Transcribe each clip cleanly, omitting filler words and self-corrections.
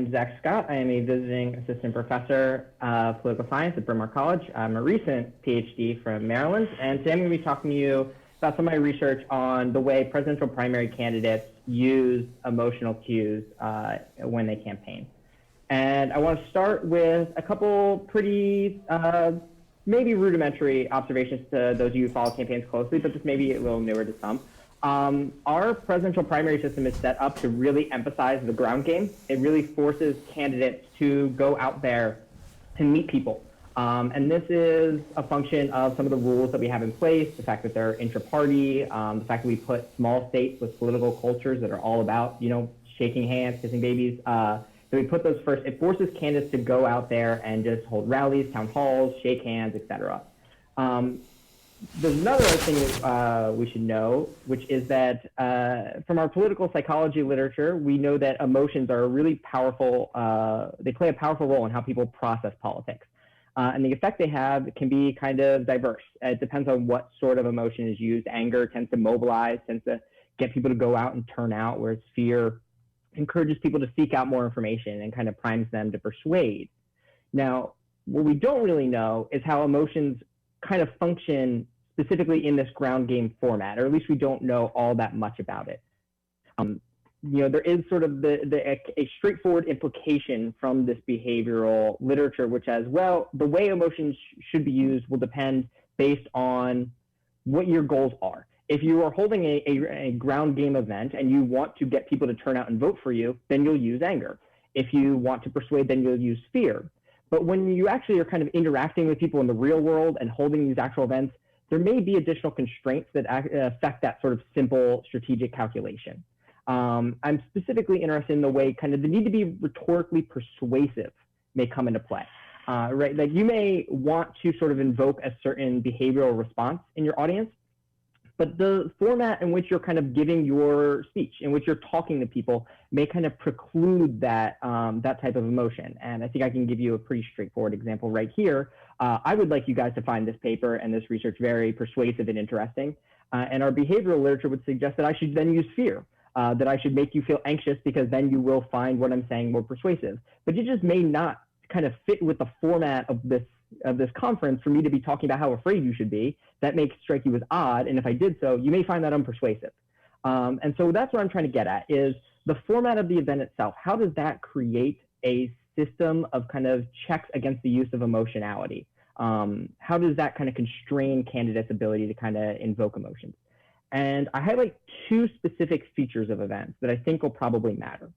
am Zach Scott. I am a visiting assistant professor of political science at Bryn Mawr College. I'm a recent PhD from Maryland, and today I'm going to be talking to you about some of my research on the way presidential primary candidates use emotional cues when they campaign. And I want to start with a couple pretty maybe rudimentary observations to those of you who follow campaigns closely, but this may be a little newer to some. Our presidential primary system is set up to really emphasize the ground game. It really forces candidates to go out there and meet people. And this is a function of some of the rules that we have in place, the fact that they're intra-party, the fact that we put small states with political cultures that are all about, shaking hands, kissing babies. So we put those first. It forces candidates to go out there and just hold rallies, town halls, shake hands, etc. There's another thing that we should know, which is that from our political psychology literature, we know that emotions are a really powerful, they play a powerful role in how people process politics. And the effect they have can be kind of diverse. It depends on what sort of emotion is used. Anger tends to mobilize, tends to get people to go out and turn out, whereas fear encourages people to seek out more information and kind of primes them to persuade. Now, what we don't really know is how emotions kind of function specifically in this ground game format, or at least we don't know all that much about it. There is sort of a straightforward implication from this behavioral literature, which says, well, the way emotions should be used will depend based on what your goals are. If you are holding a ground game event and you want to get people to turn out and vote for you, then you'll use anger. If you want to persuade, then you'll use fear. But when you actually are kind of interacting with people in the real world and holding these actual events, there may be additional constraints that affect that sort of simple strategic calculation. I'm specifically interested in the way kind of the need to be rhetorically persuasive may come into play, right? Like you may want to sort of invoke a certain behavioral response in your audience, but the format in which you're kind of giving your speech, in which you're talking to people, may kind of preclude that, that type of emotion. And I think I can give you a pretty straightforward example right here. I would like you guys to find this paper and this research very persuasive and interesting. And our behavioral literature would suggest that I should then use fear, that I should make you feel anxious because then you will find what I'm saying more persuasive. But it just may not kind of fit with the format of this conference for me to be talking about how afraid you should be. That may strike you as odd, and if I did so, you may find that unpersuasive. And so that's what I'm trying to get at, is the format of the event itself. How does that create a system of kind of checks against the use of emotionality? How does that kind of constrain candidates' ability to kind of invoke emotions? And I highlight two specific features of events that I think will probably matter.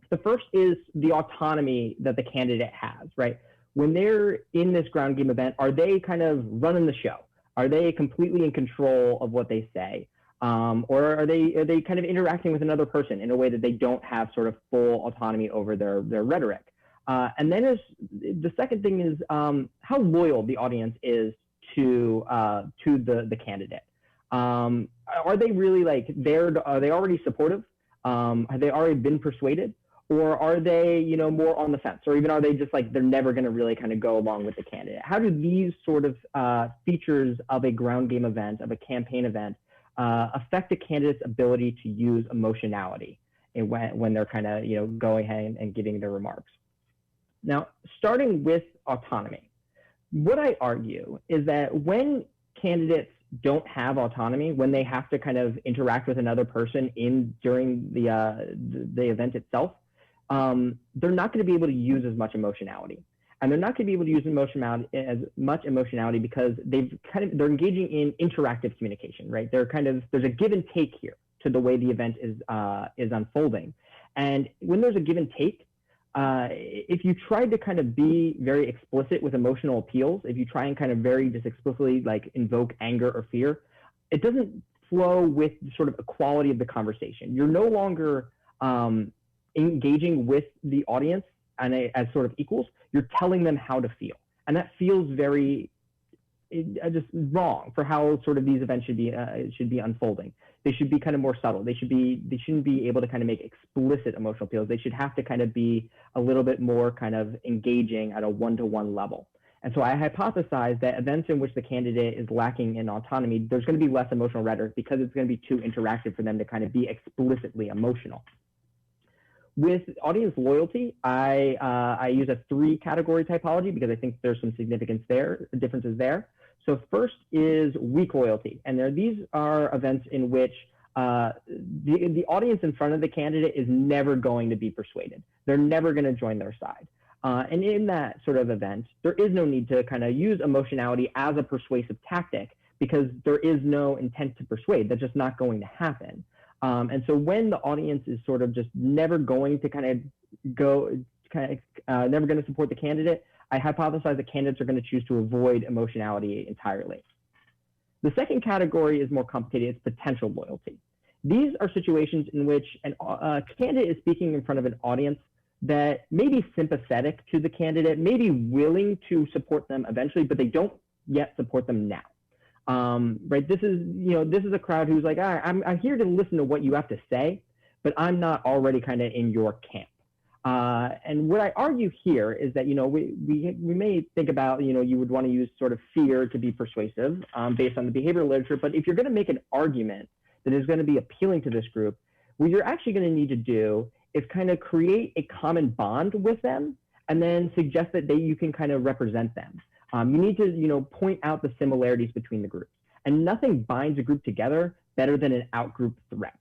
The first is the autonomy that the candidate has, right? When they're in this ground game event, are they kind of running the show? Are they completely in control of what they say? Or are they kind of interacting with another person in a way that they don't have sort of full autonomy over their rhetoric? And then the second thing is how loyal the audience is to the candidate. Are they really like are they already supportive? Have they already been persuaded? Or are they, more on the fence? Or even are they just like, they're never going to really kind of go along with the candidate? How do these sort of features of a ground game event, of a campaign event, affect a candidate's ability to use emotionality when they're kind of, going ahead and giving their remarks? Now, starting with autonomy, what I argue is that when candidates don't have autonomy, when they have to kind of interact with another person during the event itself, they're not going to be able to use as much emotionality. And they're not going to be able to use as much emotionality because they're engaging in interactive communication, right? There's a give and take here to the way the event is unfolding. And when there's a give and take, if you try to kind of be very explicit with emotional appeals, if you try and kind of very just explicitly like invoke anger or fear, it doesn't flow with sort of equality of the conversation. You're no longer engaging with the audience as sort of equals. You're telling them how to feel, and that feels very just wrong for how sort of these events should be unfolding. They should be kind of more subtle. They shouldn't be able to kind of make explicit emotional appeals. They should have to kind of be a little bit more kind of engaging at a one-to-one level. And so I hypothesize that events in which the candidate is lacking in autonomy, there's going to be less emotional rhetoric because it's going to be too interactive for them to kind of be explicitly emotional. With audience loyalty, I use a 3-category typology because I think there's some significance there, differences there. So first is weak loyalty, and these are events in which the audience in front of the candidate is never going to be persuaded. They're never going to join their side. And in that sort of event, there is no need to kind of use emotionality as a persuasive tactic because there is no intent to persuade. That's just not going to happen. And so when the audience is sort of just never going to never going to support the candidate, I hypothesize that candidates are going to choose to avoid emotionality entirely. The second category is more complicated. It's potential loyalty. These are situations in which a candidate is speaking in front of an audience that may be sympathetic to the candidate, may be willing to support them eventually, but they don't yet support them now. Right? This is a crowd who's like, I'm here to listen to what you have to say, but I'm not already kind of in your camp. And what I argue here is that, we may think about, you would want to use sort of fear to be persuasive based on the behavioral literature. But if you're going to make an argument that is going to be appealing to this group, what you're actually going to need to do is kind of create a common bond with them and then suggest that you can kind of represent them. You need to, point out the similarities between the groups. And nothing binds a group together better than an outgroup threat.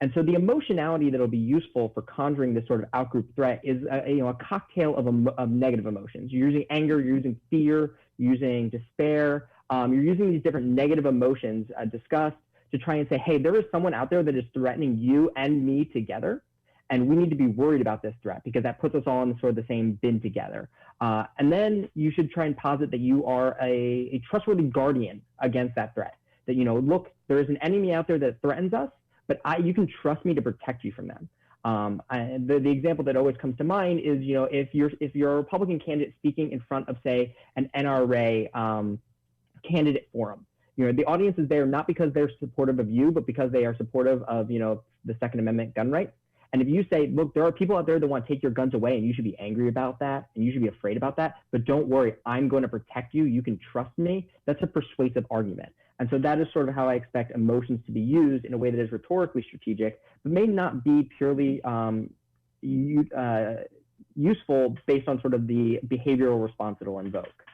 And so the emotionality that will be useful for conjuring this sort of outgroup threat is a cocktail of negative emotions. You're using anger, you're using fear, you're using despair. You're using these different negative emotions, disgust, to try and say, hey, there is someone out there that is threatening you and me together. And we need to be worried about this threat because that puts us all in sort of the same bin together. And then you should try and posit that you are a trustworthy guardian against that threat. That, look, there is an enemy out there that threatens us, but you can trust me to protect you from them. The example that always comes to mind is, if you're a Republican candidate speaking in front of, say, an NRA candidate forum, the audience is there not because they're supportive of you, but because they are supportive of, the Second Amendment gun rights. And if you say, look, there are people out there that want to take your guns away and you should be angry about that and you should be afraid about that, but don't worry, I'm going to protect you. You can trust me. That's a persuasive argument. And so that is sort of how I expect emotions to be used in a way that is rhetorically strategic, but may not be purely useful based on sort of the behavioral response that it'll invoke.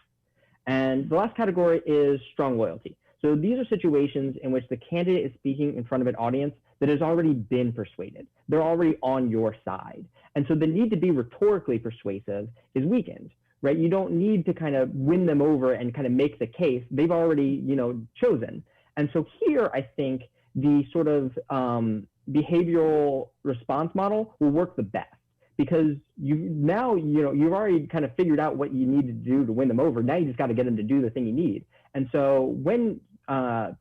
And the last category is strong loyalty. So these are situations in which the candidate is speaking in front of an audience that has already been persuaded. They're already on your side. And so the need to be rhetorically persuasive is weakened, right? You don't need to kind of win them over and kind of make the case. They've already, chosen. And so here, I think the sort of behavioral response model will work the best because you've already kind of figured out what you need to do to win them over. Now you just got to get them to do the thing you need. And so when the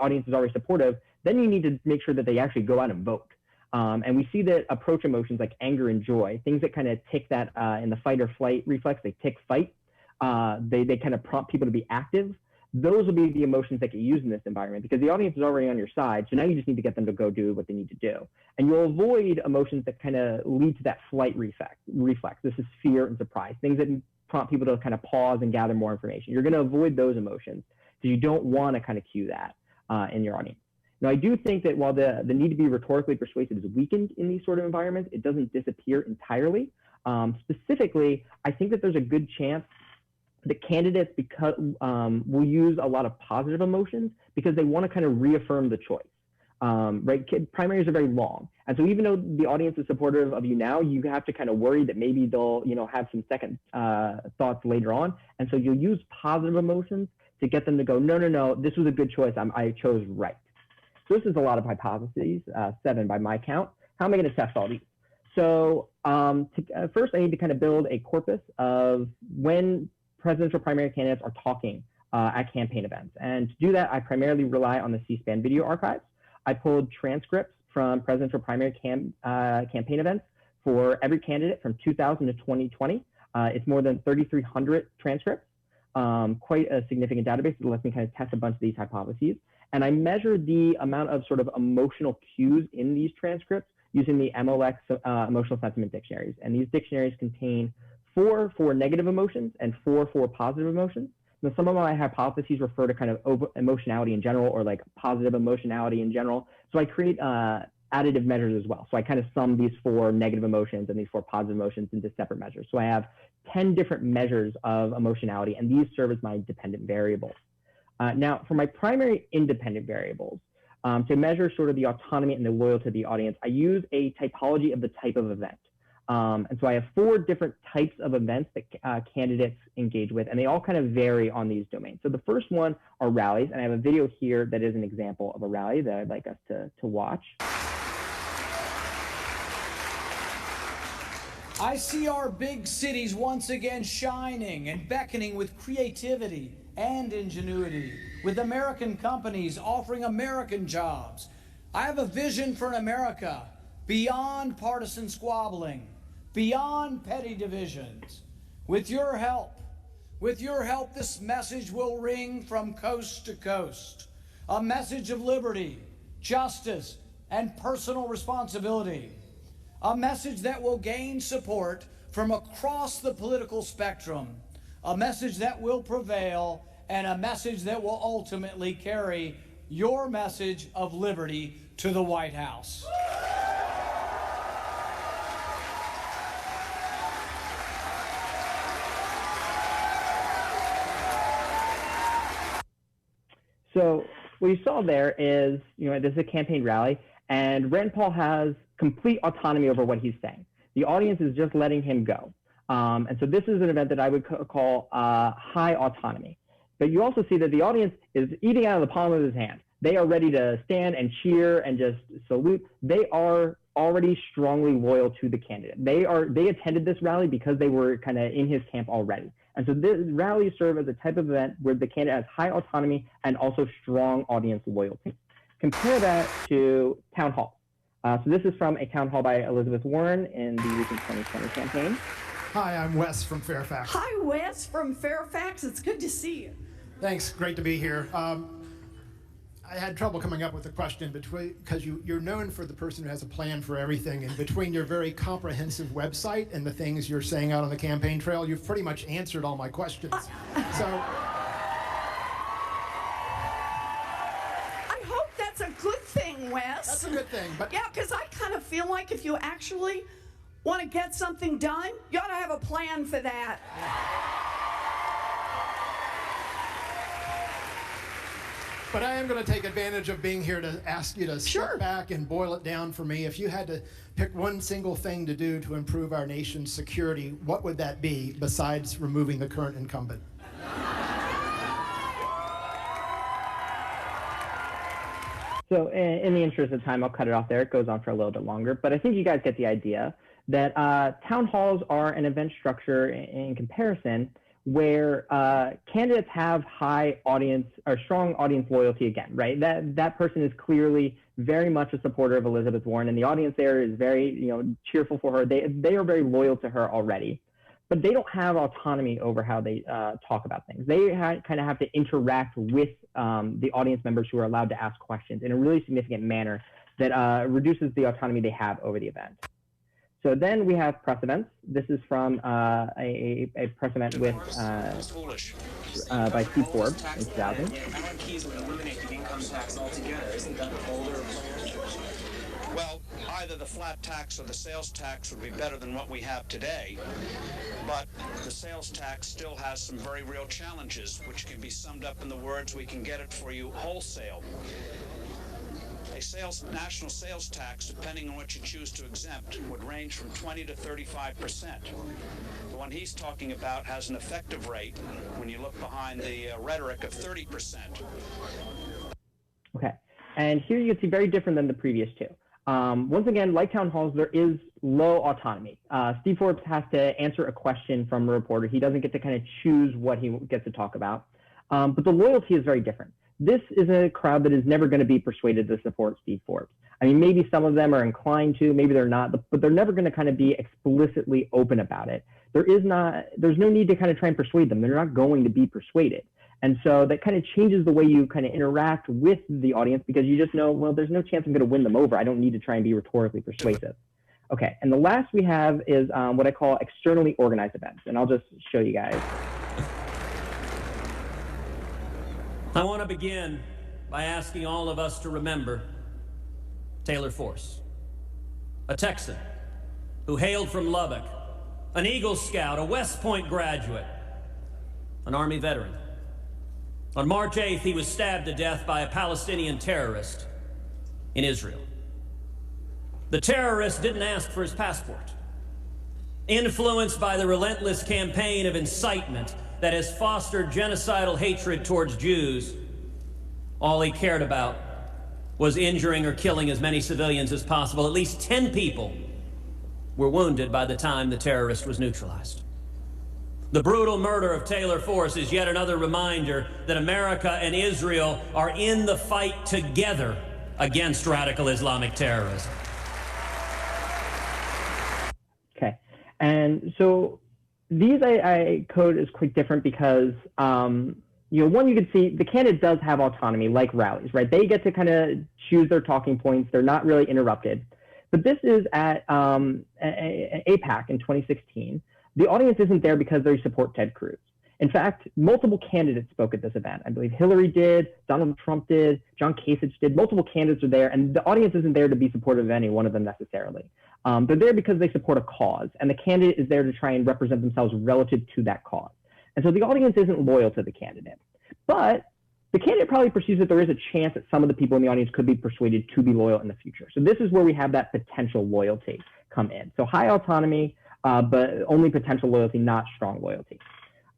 audience is already supportive, then you need to make sure that they actually go out and vote. And we see that approach emotions like anger and joy, things that kind of tick that in the fight or flight reflex, they tick fight. They kind of prompt people to be active. Those will be the emotions that get used in this environment because the audience is already on your side. So now you just need to get them to go do what they need to do. And you'll avoid emotions that kind of lead to that flight reflex. This is fear and surprise, things that prompt people to kind of pause and gather more information. You're going to avoid those emotions. So you don't want to kind of cue that in your audience. Now, I do think that while the need to be rhetorically persuasive is weakened in these sort of environments, it doesn't disappear entirely. Specifically, I think that there's a good chance that candidates will use a lot of positive emotions because they want to kind of reaffirm the choice. Right? Primaries are very long. And so even though the audience is supportive of you now, you have to kind of worry that maybe they'll have some second thoughts later on. And so you'll use positive emotions to get them to go, no, this was a good choice. I chose right. So this is a lot of hypotheses, 7 by my count. How am I going to test all these? So first, I need to kind of build a corpus of when presidential primary candidates are talking at campaign events. And to do that, I primarily rely on the C-SPAN video archives. I pulled transcripts from presidential primary campaign events for every candidate from 2000 to 2020. It's more than 3,300 transcripts, quite a significant database that lets me kind of test a bunch of these hypotheses. And I measured the amount of sort of emotional cues in these transcripts using the MLX emotional sentiment dictionaries. And these dictionaries contain 4 for negative emotions and 4 for positive emotions. Now, some of my hypotheses refer to kind of emotionality in general or like positive emotionality in general. So I create additive measures as well. So I kind of sum these 4 negative emotions and these 4 positive emotions into separate measures. So I have 10 different measures of emotionality, and these serve as my dependent variables. Now, for my primary independent variables, to measure sort of the autonomy and the loyalty of the audience, I use a typology of the type of event. And so I have 4 different types of events that candidates engage with, and they all kind of vary on these domains. So the first one are rallies, and I have a video here that is an example of a rally that I'd like us to watch. I see our big cities once again shining and beckoning with creativity and ingenuity, with American companies offering American jobs. I have a vision for an America beyond partisan squabbling, beyond petty divisions. With your help, this message will ring from coast to coast. A message of liberty, justice, and personal responsibility. A message that will gain support from across the political spectrum. A message that will prevail, and a message that will ultimately carry your message of liberty to the White House. So what you saw there is, this is a campaign rally, and Rand Paul has complete autonomy over what he's saying. The audience is just letting him go. And so this is an event that I would call high autonomy. But you also see that the audience is eating out of the palm of his hand. They are ready to stand and cheer and just salute. They are already strongly loyal to the candidate. They attended this rally because they were kind of in his camp already. And so this rally serve as a type of event where the candidate has high autonomy and also strong audience loyalty. Compare that to town hall. So this is from a town hall by Elizabeth Warren in the recent 2020 campaign. Hi, I'm Wes from Fairfax. Hi, Wes from Fairfax. It's good to see you. Thanks. Great to be here. I had trouble coming up with a question because you're known for the person who has a plan for everything, and between your very comprehensive website and the things you're saying out on the campaign trail, you've pretty much answered all my questions. So I hope that's a good thing, Wes. that's a good thing. But yeah, because I kind of feel like if you actually want to get something done, you ought to have a plan for that. But I am going to take advantage of being here to ask you to Sure. step back and boil it down for me. If you had to pick one single thing to do to improve our nation's security, what would that be besides removing the current incumbent? So in the interest of time, I'll cut it off there. It goes on for a little bit longer, but I think you guys get the idea that town halls are an event structure in comparison where candidates have high audience or strong audience loyalty again, right? That person is clearly very much a supporter of Elizabeth Warren, and the audience there is very, cheerful for her. They are very loyal to her already, but they don't have autonomy over how they talk about things. They kind of have to interact with the audience members who are allowed to ask questions in a really significant manner that reduces the autonomy they have over the event. So then we have press events. This is from a press event with by Steve Forbes in 2000. Well, either the flat tax or the sales tax would be better than what we have today, but the sales tax still has some very real challenges, which can be summed up in the words, we can get it for you wholesale. A national sales tax, depending on what you choose to exempt, would range from 20 to 35%. The one he's talking about has an effective rate, when you look behind the rhetoric, of 30%. Okay, and here you can see very different than the previous two. Once again, like town halls, there is low autonomy. Steve Forbes has to answer a question from a reporter. He doesn't get to kind of choose what he gets to talk about. But the loyalty is very different. This is a crowd that is never going to be persuaded to support Steve Forbes. I mean, maybe some of them are inclined to, maybe they're not, but they're never going to kind of be explicitly open about it. There's no need to kind of try and persuade them. They're not going to be persuaded. And so that kind of changes the way you kind of interact with the audience, because you just know, well, there's no chance I'm going to win them over. I don't need to try and be rhetorically persuasive. Okay, and the last we have is what I call externally organized events. And I'll just show you guys. I want to begin by asking all of us to remember Taylor Force, a Texan who hailed from Lubbock, an Eagle Scout, a West Point graduate, an Army veteran. On March 8th, he was stabbed to death by a Palestinian terrorist in Israel. The terrorist didn't ask for his passport. Influenced by the relentless campaign of incitement that has fostered genocidal hatred towards Jews, all he cared about was injuring or killing as many civilians as possible. At least 10 people were wounded by the time the terrorist was neutralized. The brutal murder of Taylor Force is yet another reminder that America and Israel are in the fight together against radical Islamic terrorism. Okay, and so these I code is quite different because one, you can see the candidate does have autonomy, like rallies, right? They get to kind of choose their talking points. They're not really interrupted. But this is at APAC in 2016. The audience isn't there because they support Ted Cruz. In fact, multiple candidates spoke at this event. I believe Hillary did, Donald Trump did, John Kasich did. Multiple candidates are there, and the audience isn't there to be supportive of any one of them necessarily. They're there because they support a cause, and the candidate is there to try and represent themselves relative to that cause. And so the audience isn't loyal to the candidate. But the candidate probably perceives that there is a chance that some of the people in the audience could be persuaded to be loyal in the future. So this is where we have that potential loyalty come in. So high autonomy, but only potential loyalty, not strong loyalty.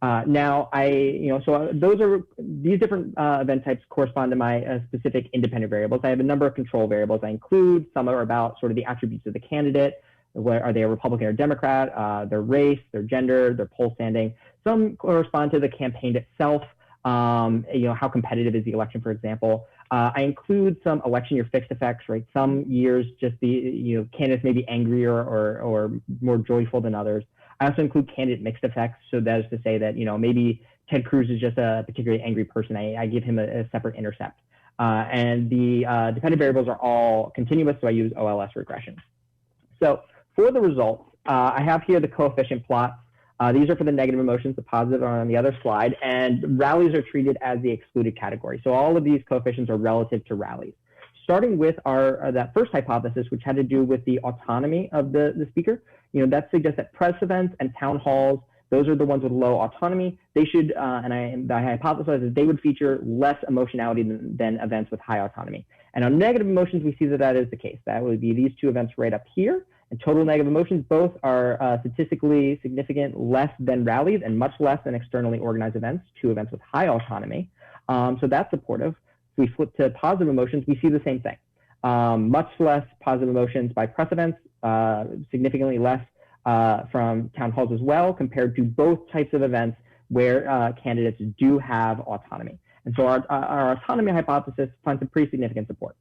Now, these different event types correspond to my specific independent variables. I have a number of control variables I include. Some are about sort of the attributes of the candidate. Are they a Republican or Democrat? Their race, their gender, their poll standing. Some correspond to the campaign itself. How competitive is the election, for example. I include some election year fixed effects, right? Some years just the candidates may be angrier or more joyful than others. I also include candidate mixed effects. So that is to say that, maybe Ted Cruz is just a particularly angry person. I give him a separate intercept. And the dependent variables are all continuous, so I use OLS regression. So for the results, I have here the coefficient plots. These are for the negative emotions, the positive are on the other slide, and rallies are treated as the excluded category. So all of these coefficients are relative to rallies. Starting with that first hypothesis, which had to do with the autonomy of the speaker, that suggests that press events and town halls, those are the ones with low autonomy. They should, and I hypothesize that they would feature less emotionality than events with high autonomy. And on negative emotions, we see that is the case. That would be these two events right up here. And total negative emotions, both are statistically significant, less than rallies and much less than externally organized events, two events with high autonomy. So that's supportive. If we flip to positive emotions, we see the same thing. Much less positive emotions by press events, significantly less from town halls as well, compared to both types of events where candidates do have autonomy. And so our autonomy hypothesis finds some pretty significant support.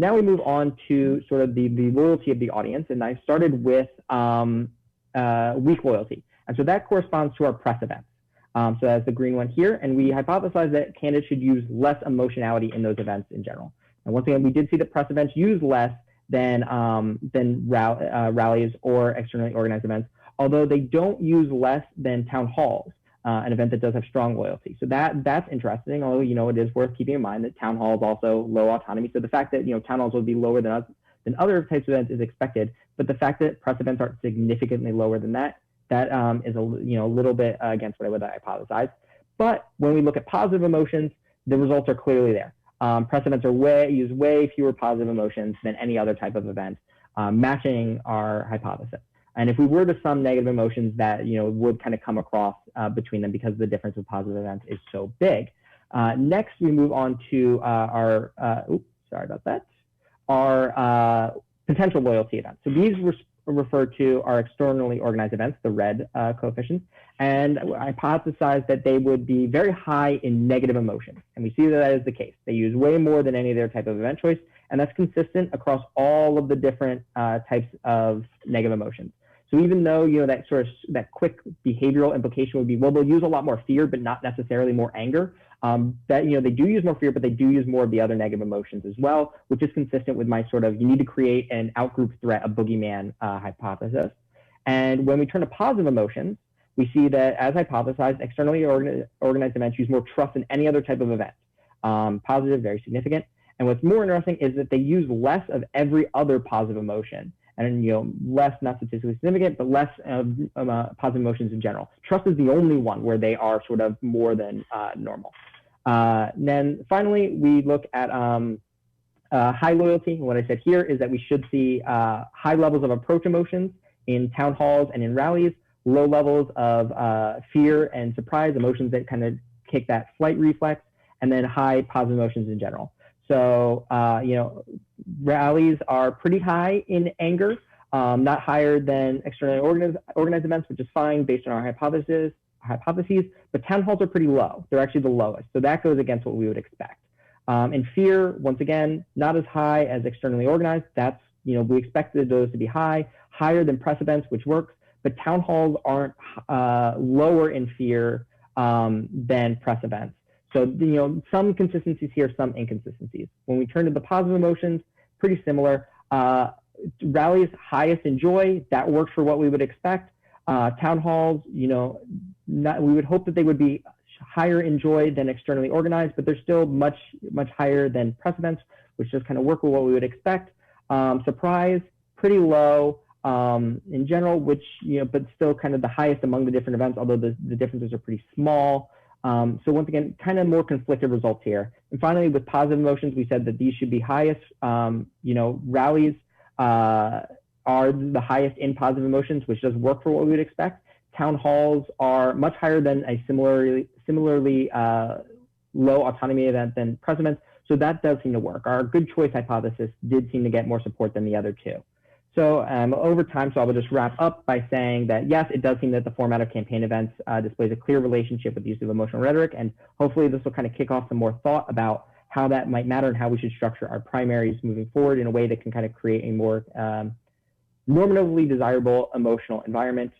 Now we move on to sort of the loyalty of the audience, and I started with weak loyalty. And so that corresponds to our press events. So that's the green one here, and we hypothesize that candidates should use less emotionality in those events in general. And once again, we did see that press events use less than rallies or externally organized events, although they don't use less than town halls, an event that does have strong loyalty. So that's interesting, although, it is worth keeping in mind that town halls also low autonomy. So the fact that, town halls will be lower than other types of events is expected, but the fact that press events aren't significantly lower than that is a little bit against what I would hypothesize. But when we look at positive emotions, the results are clearly there. Press events use way fewer positive emotions than any other type of event, matching our hypothesis. And if we were to sum negative emotions, that would kind of come across between them because the difference with positive events is so big. Next, we move on to our potential loyalty events. So these refer to our externally organized events, the red coefficients, and I hypothesize that they would be very high in negative emotions. And we see that is the case. They use way more than any other type of event choice, and that's consistent across all of the different types of negative emotions. So even though, that quick behavioral implication would be, well, they'll use a lot more fear, but not necessarily more anger. They do use more fear, but they do use more of the other negative emotions as well, which is consistent with my you need to create an outgroup threat, a boogeyman hypothesis. And when we turn to positive emotions, we see that, as hypothesized, externally organized events use more trust than any other type of event. Positive, very significant. And what's more interesting is that they use less of every other positive emotion. And less, not statistically significant, but less of positive emotions in general. Trust is the only one where they are sort of more than normal. Then finally, we look at high loyalty. What I said here is that we should see high levels of approach emotions in town halls and in rallies, low levels of fear and surprise, emotions that kind of kick that flight reflex, and then high positive emotions in general. So, rallies are pretty high in anger, not higher than externally organized events, which is fine based on our hypotheses, but town halls are pretty low. They're actually the lowest. So that goes against what we would expect. And fear, once again, not as high as externally organized. That's, we expected those to be higher than press events, which works, but town halls aren't lower in fear than press events. So, some consistencies here, some inconsistencies. When we turn to the positive emotions, pretty similar. Rallies, highest in joy, that works for what we would expect. Town halls, we would hope that they would be higher in joy than externally organized, but they're still much higher than press events, which just kind of work with what we would expect. Surprise, pretty low in general, which, but still kind of the highest among the different events, although the differences are pretty small. So once again, kind of more conflicted results here. And finally, with positive emotions, we said that these should be highest. Rallies are the highest in positive emotions, which does work for what we would expect. Town halls are much higher than a similarly low autonomy event than press events. So that does seem to work. Our good choice hypothesis did seem to get more support than the other two. So over time, so I will just wrap up by saying that, yes, it does seem that the format of campaign events displays a clear relationship with the use of emotional rhetoric. And hopefully this will kind of kick off some more thought about how that might matter and how we should structure our primaries moving forward in a way that can kind of create a more normatively desirable emotional environment.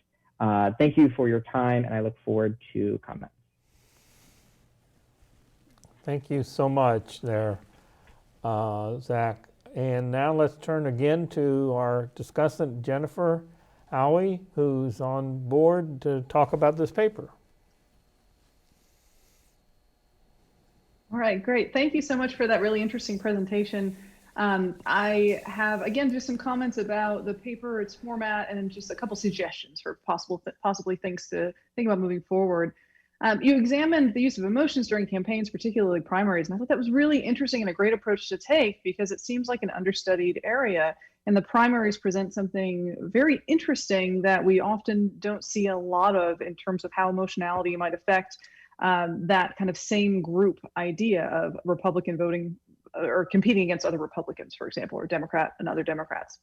Thank you for your time, and I look forward to comments. Thank you so much there, Zach. And now let's turn again to our discussant, Jennifer Howie, who's on board to talk about this paper. All right, great. Thank you so much for that really interesting presentation. I have, again, just some comments about the paper, its format, and just a couple suggestions for possibly things to think about moving forward. You examined the use of emotions during campaigns, particularly primaries, and I thought that was really interesting and a great approach to take because it seems like an understudied area, and the primaries present something very interesting that we often don't see a lot of in terms of how emotionality might affect that kind of same group idea of Republican voting or competing against other Republicans, for example, or Democrat and other Democrats.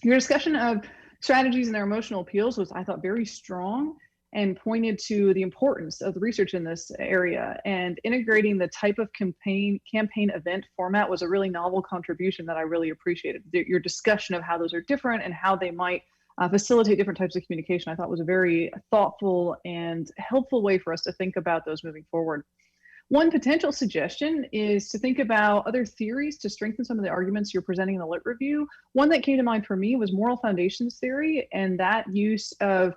Your discussion of strategies and their emotional appeals was, I thought, very strong and pointed to the importance of the research in this area, and integrating the type of campaign event format was a really novel contribution that I really appreciated. Your discussion of how those are different and how they might facilitate different types of communication, I thought was a very thoughtful and helpful way for us to think about those moving forward. One potential suggestion is to think about other theories to strengthen some of the arguments you're presenting in the lit review. One that came to mind for me was moral foundations theory and that use of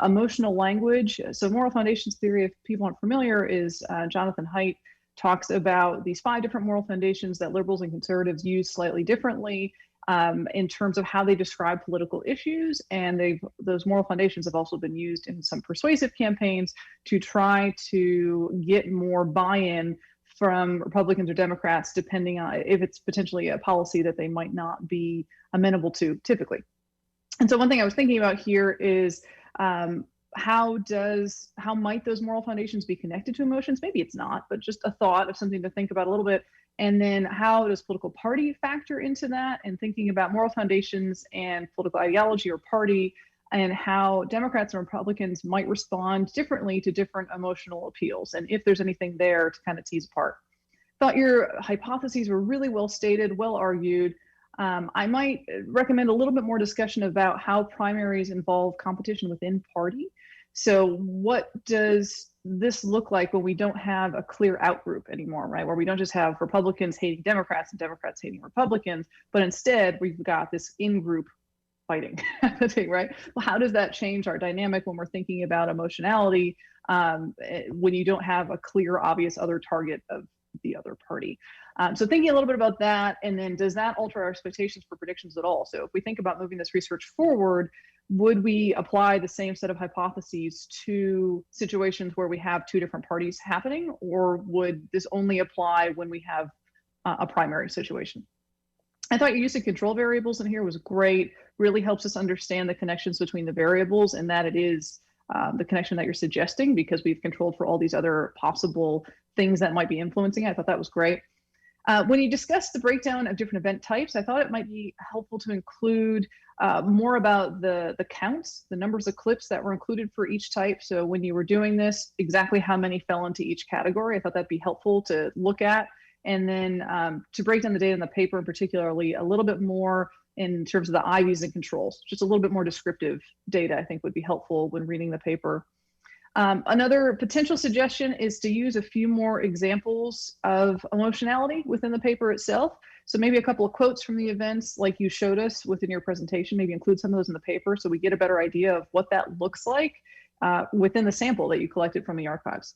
emotional language. So moral foundations theory, if people aren't familiar, is Jonathan Haidt talks about these 5 different moral foundations that liberals and conservatives use slightly differently in terms of how they describe political issues. And those moral foundations have also been used in some persuasive campaigns to try to get more buy-in from Republicans or Democrats, depending on if it's potentially a policy that they might not be amenable to typically. And so one thing I was thinking about here is how might those moral foundations be connected to emotions? Maybe it's not, but just a thought of something to think about a little bit. And then how does political party factor into that, and thinking about moral foundations and political ideology or party, and how Democrats and Republicans might respond differently to different emotional appeals, and if there's anything there to kind of tease apart. Thought your hypotheses were really well stated, well argued. I might recommend a little bit more discussion about how primaries involve competition within party. So what does this look like when we don't have a clear outgroup anymore, right? Where we don't just have Republicans hating Democrats and Democrats hating Republicans, but instead we've got this in-group fighting happening, right? Well, how does that change our dynamic when we're thinking about emotionality when you don't have a clear, obvious other target of the other party. So thinking a little bit about that, and then does that alter our expectations for predictions at all? So if we think about moving this research forward, would we apply the same set of hypotheses to situations where we have two different parties happening, or would this only apply when we have a primary situation? I thought your use of control variables in here was great, really helps us understand the connections between the variables and that it is the connection that you're suggesting because we've controlled for all these other possible things that might be influencing it. I thought that was great. When you discussed the breakdown of different event types, I thought it might be helpful to include more about the counts, the numbers of clips that were included for each type. So when you were doing this, exactly how many fell into each category. I thought that'd be helpful to look at. And then to break down the data in the paper, and particularly a little bit more in terms of the IVs and controls, just a little bit more descriptive data, I think would be helpful when reading the paper. Another potential suggestion is to use a few more examples of emotionality within the paper itself. So maybe a couple of quotes from the events like you showed us within your presentation, maybe include some of those in the paper so we get a better idea of what that looks like within the sample that you collected from the archives.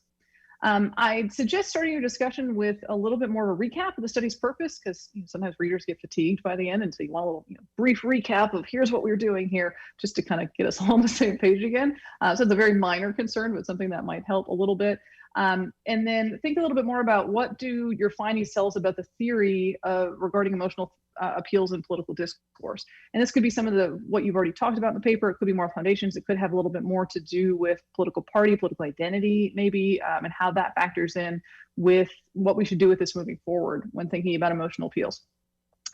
I'd suggest starting your discussion with a little bit more of a recap of the study's purpose, because sometimes readers get fatigued by the end, and so you want a little brief recap of here's what we're doing here, just to kind of get us all on the same page again. So it's a very minor concern, but something that might help a little bit. And then think a little bit more about what do your findings tell us about the theory regarding emotional appeals in political discourse. And this could be some of what you've already talked about in the paper. It could be more foundations. It could have a little bit more to do with political party, political identity, maybe, and how that factors in with what we should do with this moving forward when thinking about emotional appeals.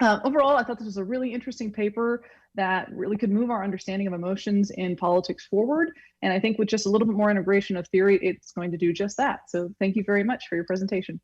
Overall, I thought this was a really interesting paper that really could move our understanding of emotions in politics forward. And I think with just a little bit more integration of theory, it's going to do just that. So thank you very much for your presentation.